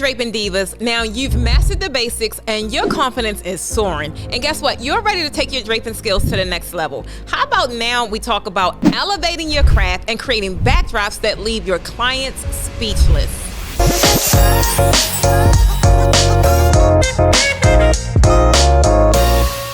Draping Divas. Now you've mastered the basics and your confidence is soaring. And guess what? You're ready to take your draping skills to the next level. How about now we talk about elevating your craft and creating backdrops that leave your clients speechless.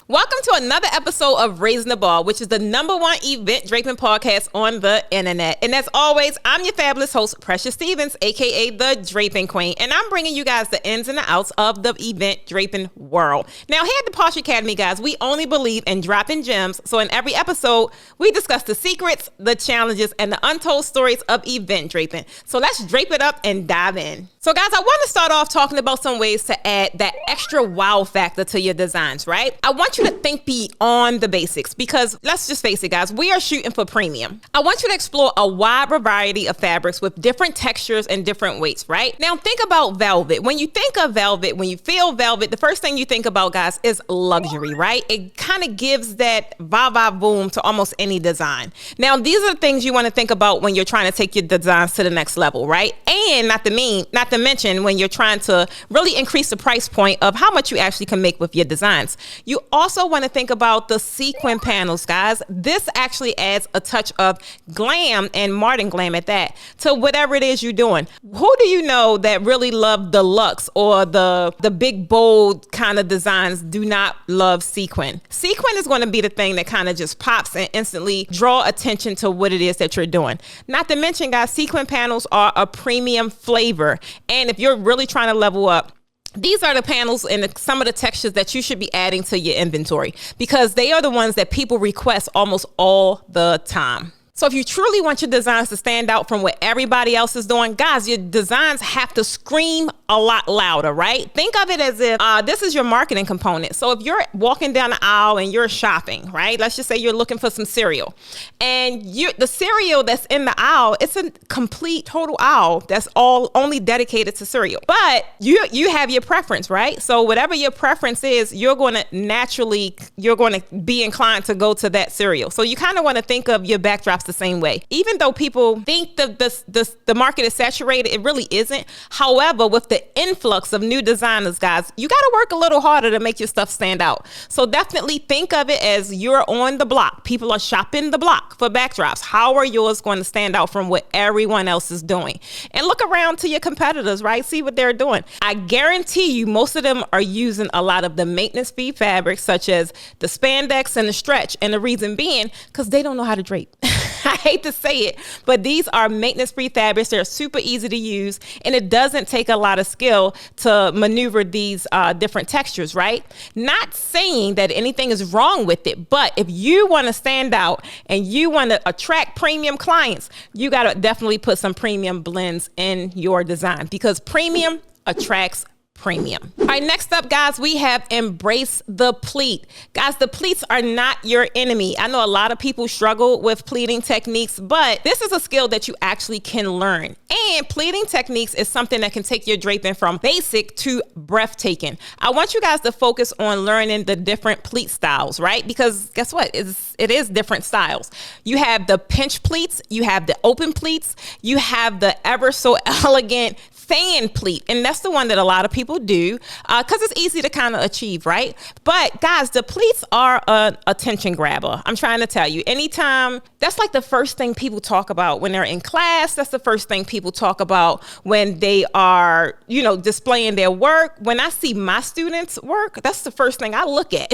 Welcome to another episode of Raising the Bar, which is the #1 event draping podcast on the internet. And as always, I'm your fabulous host, Precious Stevens, aka the Draping Queen, and I'm bringing you guys the ins and the outs of the event draping world. Now, here at the Posh Academy, guys, we only believe in dropping gems. So in every episode, we discuss the secrets, the challenges, and the untold stories of event draping. So let's drape it up and dive in. So guys, I want to start off talking about some ways to add that extra wow factor to your designs, right? I want you to think beyond the basics because let's just face it, guys, we are shooting for premium. I want you to explore a wide variety of fabrics with different textures and different weights, right? Now think about velvet. When you think of velvet, when you feel velvet, the first thing you think about, guys, is luxury, right? It kind of gives that va-va-boom to almost any design. Now, these are the things you want to think about when you're trying to take your designs to the next level, right? And not to mention when you're trying to really increase the price point of how much you actually can make with your designs. You also want to think about the sequin panels, guys. This actually adds a touch of glam and modern glam at that to whatever it is you're doing. Who do you know that really love the luxe or the big bold kind of designs do not love sequin? Sequin is going to be the thing that kind of just pops and instantly draw attention to what it is that you're doing. Not to mention, guys, sequin panels are a premium flavor. And if you're really trying to level up, these are the panels and some of the textures that you should be adding to your inventory because they are the ones that people request almost all the time. So if you truly want your designs to stand out from what everybody else is doing, guys, your designs have to scream a lot louder, right? Think of it as if this is your marketing component. So if you're walking down the aisle and you're shopping, right? Let's just say you're looking for some cereal and the cereal that's in the aisle, it's a complete total aisle that's only dedicated to cereal. But you have your preference, right? So whatever your preference is, you're going to be inclined to go to that cereal. So you kind of want to think of your backdrops the same way. Even though people think the market is saturated, it really isn't. However, with the influx of new designers, guys, you got to work a little harder to make your stuff stand out. So definitely think of it as you're on the block. People are shopping the block for backdrops. How are yours going to stand out from what everyone else is doing? And look around to your competitors, right? See what they're doing. I guarantee you most of them are using a lot of the maintenance-free fabrics such as the spandex and the stretch. And the reason being because they don't know how to drape. I hate to say it, but these are maintenance-free fabrics. They're super easy to use, and it doesn't take a lot of skill to maneuver these different textures, right? Not saying that anything is wrong with it, but if you want to stand out and you want to attract premium clients, you got to definitely put some premium blends in your design because premium attracts premium. All right, next up, guys, we have embrace the pleat. Guys, the pleats are not your enemy. I know a lot of people struggle with pleating techniques, but this is a skill that you actually can learn. And pleating techniques is something that can take your draping from basic to breathtaking. I want you guys to focus on learning the different pleat styles, right? Because guess what? It is different styles. You have the pinch pleats, you have the open pleats, you have the ever so elegant fan pleat, and that's the one that a lot of people do because it's easy to kind of achieve, right? But guys, the pleats are an attention grabber. I'm trying to tell you, anytime, that's like the first thing people talk about when they're in class. That's the first thing people talk about when they are, displaying their work. When I see my students work, that's the first thing I look at.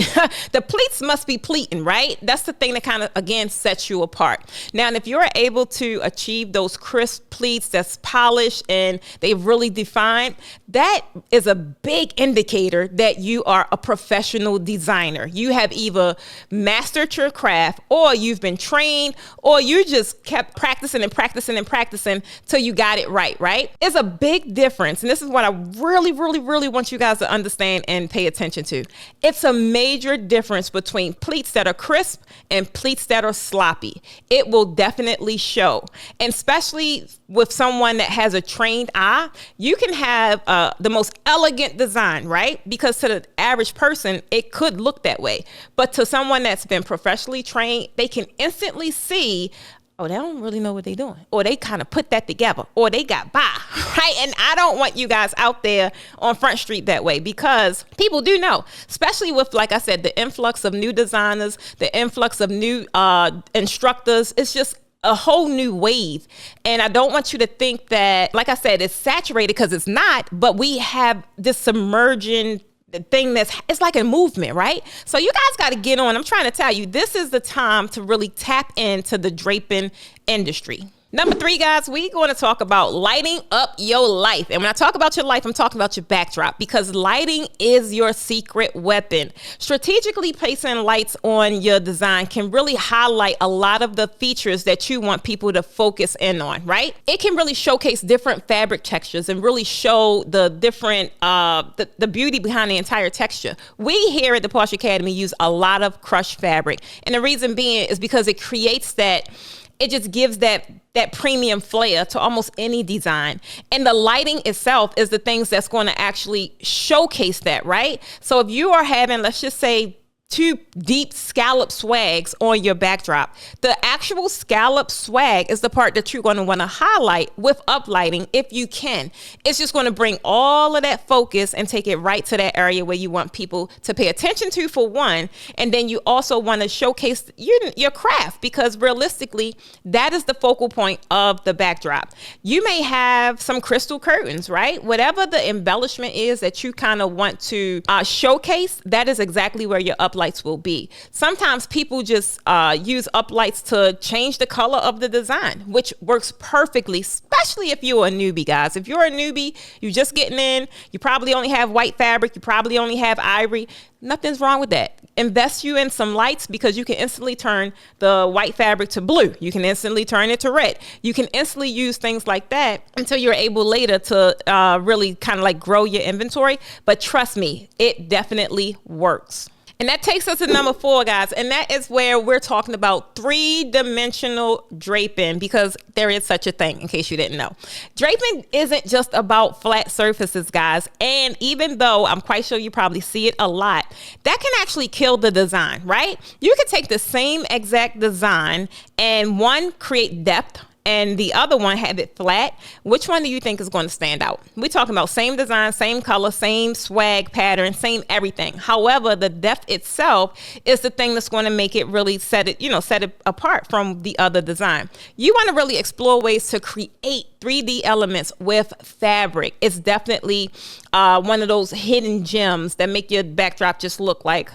The pleats must be pleating, right? That's the thing that kind of, again, sets you apart. Now, and if you're able to achieve those crisp pleats that's polished and they really defined, that is a big indicator that you are a professional designer. You have either mastered your craft or you've been trained or you just kept practicing and practicing and practicing till you got it right? It's a big difference. And this is what I really, really, really want you guys to understand and pay attention to. It's a major difference between pleats that are crisp and pleats that are sloppy. It will definitely show. And especially with someone that has a trained eye, you can have the most elegant design, right? Because to the average person, it could look that way. But to someone that's been professionally trained, they can instantly see oh, they don't really know what they're doing, or they kind of put that together, or they got by, right? And I don't want you guys out there on Front Street that way, because people do know, especially with, like I said, the influx of new designers, the influx of new instructors. It's just a whole new wave. And I don't want you to think that, like I said, it's saturated, because it's not, but we have this submerging thing it's like a movement, right? So you guys got to get on. I'm trying to tell you, this is the time to really tap into the draping industry. Number 3, guys, we're going to talk about lighting up your life. And when I talk about your life, I'm talking about your backdrop, because lighting is your secret weapon. Strategically placing lights on your design can really highlight a lot of the features that you want people to focus in on, right? It can really showcase different fabric textures and really show the different, the beauty behind the entire texture. We here at the Posh Academy use a lot of crushed fabric. And the reason being is because it creates that, it just gives that premium flair to almost any design. And the lighting itself is the things that's going to actually showcase that, right? So if you are having, let's just say, 2 deep scallop swags on your backdrop, the actual scallop swag is the part that you're going to want to highlight with uplighting if you can. It's just going to bring all of that focus and take it right to that area where you want people to pay attention to, for one. And then you also want to showcase your craft, because realistically, that is the focal point of the backdrop. You may have some crystal curtains, right? Whatever the embellishment is that you kind of want to showcase, that is exactly where your uplighting will be. Sometimes people just use uplights to change the color of the design, which works perfectly, especially if you're a newbie, guys. If you're a newbie, you're just getting in, you probably only have white fabric, you probably only have ivory. Nothing's wrong with that. Invest you in some lights, because you can instantly turn the white fabric to blue. You can instantly turn it to red. You can instantly use things like that until you're able later to really kind of like grow your inventory. But trust me, it definitely works. And that takes us to number 4, guys. And that is where we're talking about 3-dimensional draping, because there is such a thing, in case you didn't know. Draping isn't just about flat surfaces, guys. And even though I'm quite sure you probably see it a lot, that can actually kill the design, right? You could take the same exact design and one, create depth, and the other one have it flat. Which one do you think is going to stand out? We're talking about same design, same color, same swag pattern, same everything. However, the depth itself is the thing that's going to make it really set it apart from the other design. You want to really explore ways to create 3D elements with fabric. It's definitely one of those hidden gems that make your backdrop just look like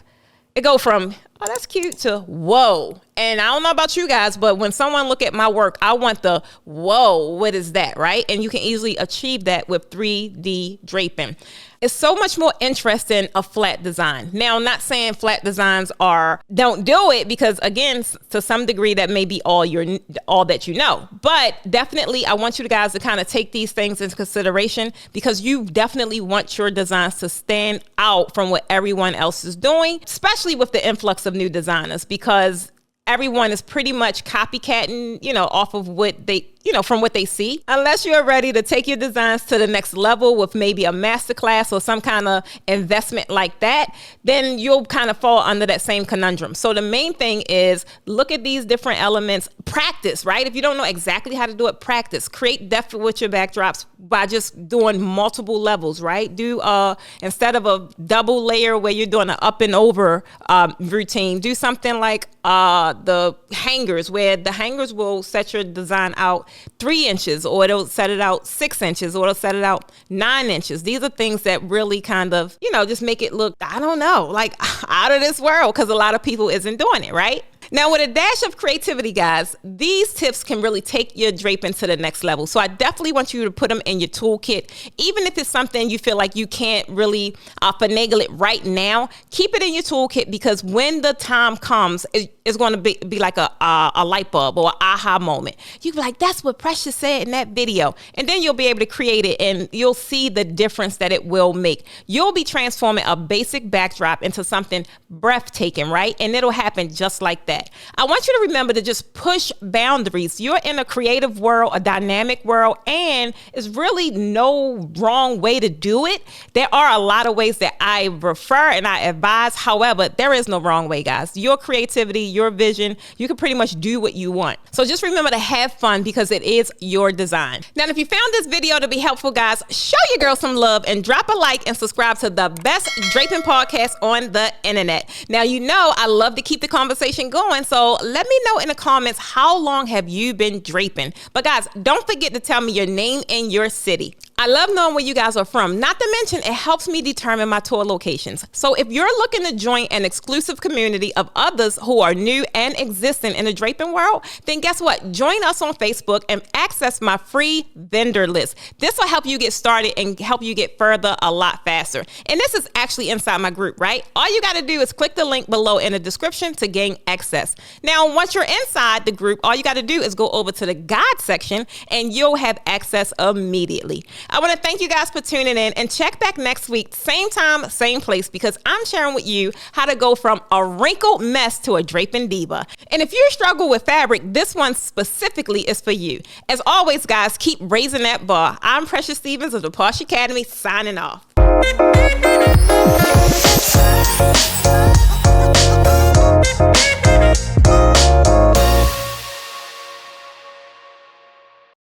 it go from, oh, that's cute, to whoa. And I don't know about you guys, but when someone look at my work, I want the whoa, what is that, right? And you can easily achieve that with 3D draping. It's so much more interesting a flat design. Now, I'm not saying flat designs don't do it, because again, to some degree, that may be all that you know. But definitely, I want you guys to kind of take these things into consideration, because you definitely want your designs to stand out from what everyone else is doing, especially with the influx of new designers, because everyone is pretty much copycatting, off of what they, from what they see. Unless you're ready to take your designs to the next level with maybe a masterclass or some kind of investment like that, then you'll kind of fall under that same conundrum. So the main thing is look at these different elements, practice, right? If you don't know exactly how to do it, practice. Create depth with your backdrops by just doing multiple levels, right? Do instead of a double layer where you're doing an up and over routine, do something like the hangers, where the hangers will set your design out 3 inches, or it'll set it out 6 inches, or it'll set it out 9 inches. These are things that really kind of, just make it look, I don't know, like out of this world, because a lot of people isn't doing it, right? Now, with a dash of creativity, guys, these tips can really take your draping to the next level. So I definitely want you to put them in your toolkit. Even if it's something you feel like you can't really finagle it right now, keep it in your toolkit, because when the time comes, it's going to be like a light bulb or an aha moment. You'll be like, that's what Precious said in that video. And then you'll be able to create it, and you'll see the difference that it will make. You'll be transforming a basic backdrop into something breathtaking, right? And it'll happen just like that. I want you to remember to just push boundaries. You're in a creative world, a dynamic world, and it's really no wrong way to do it. There are a lot of ways that I refer and I advise. However, there is no wrong way, guys. Your creativity, your vision. You can pretty much do what you want. So just remember to have fun because it is your design. Now, if you found this video to be helpful, guys, show your girl some love and drop a like and subscribe to the best draping podcast on the internet. Now, you know I love to keep the conversation going, so let me know in the comments, how long have you been draping? But guys, don't forget to tell me your name and your city. I love knowing where you guys are from. Not to mention, it helps me determine my tour locations. So if you're looking to join an exclusive community of others who are new and existing in the draping world, then guess what? Join us on Facebook and access my free vendor list. This will help you get started and help you get further a lot faster. And this is actually inside my group, right? All you got to do is click the link below in the description to gain access. Now, once you're inside the group, all you got to do is go over to the guide section and you'll have access immediately. I want to thank you guys for tuning in, and check back next week, same time, same place, because I'm sharing with you how to go from a wrinkled mess to a draping diva. And if you struggle with fabric, this one specifically is for you. As always, guys, keep raising that bar. I'm Precious Stevens of the Posh Academy, signing off.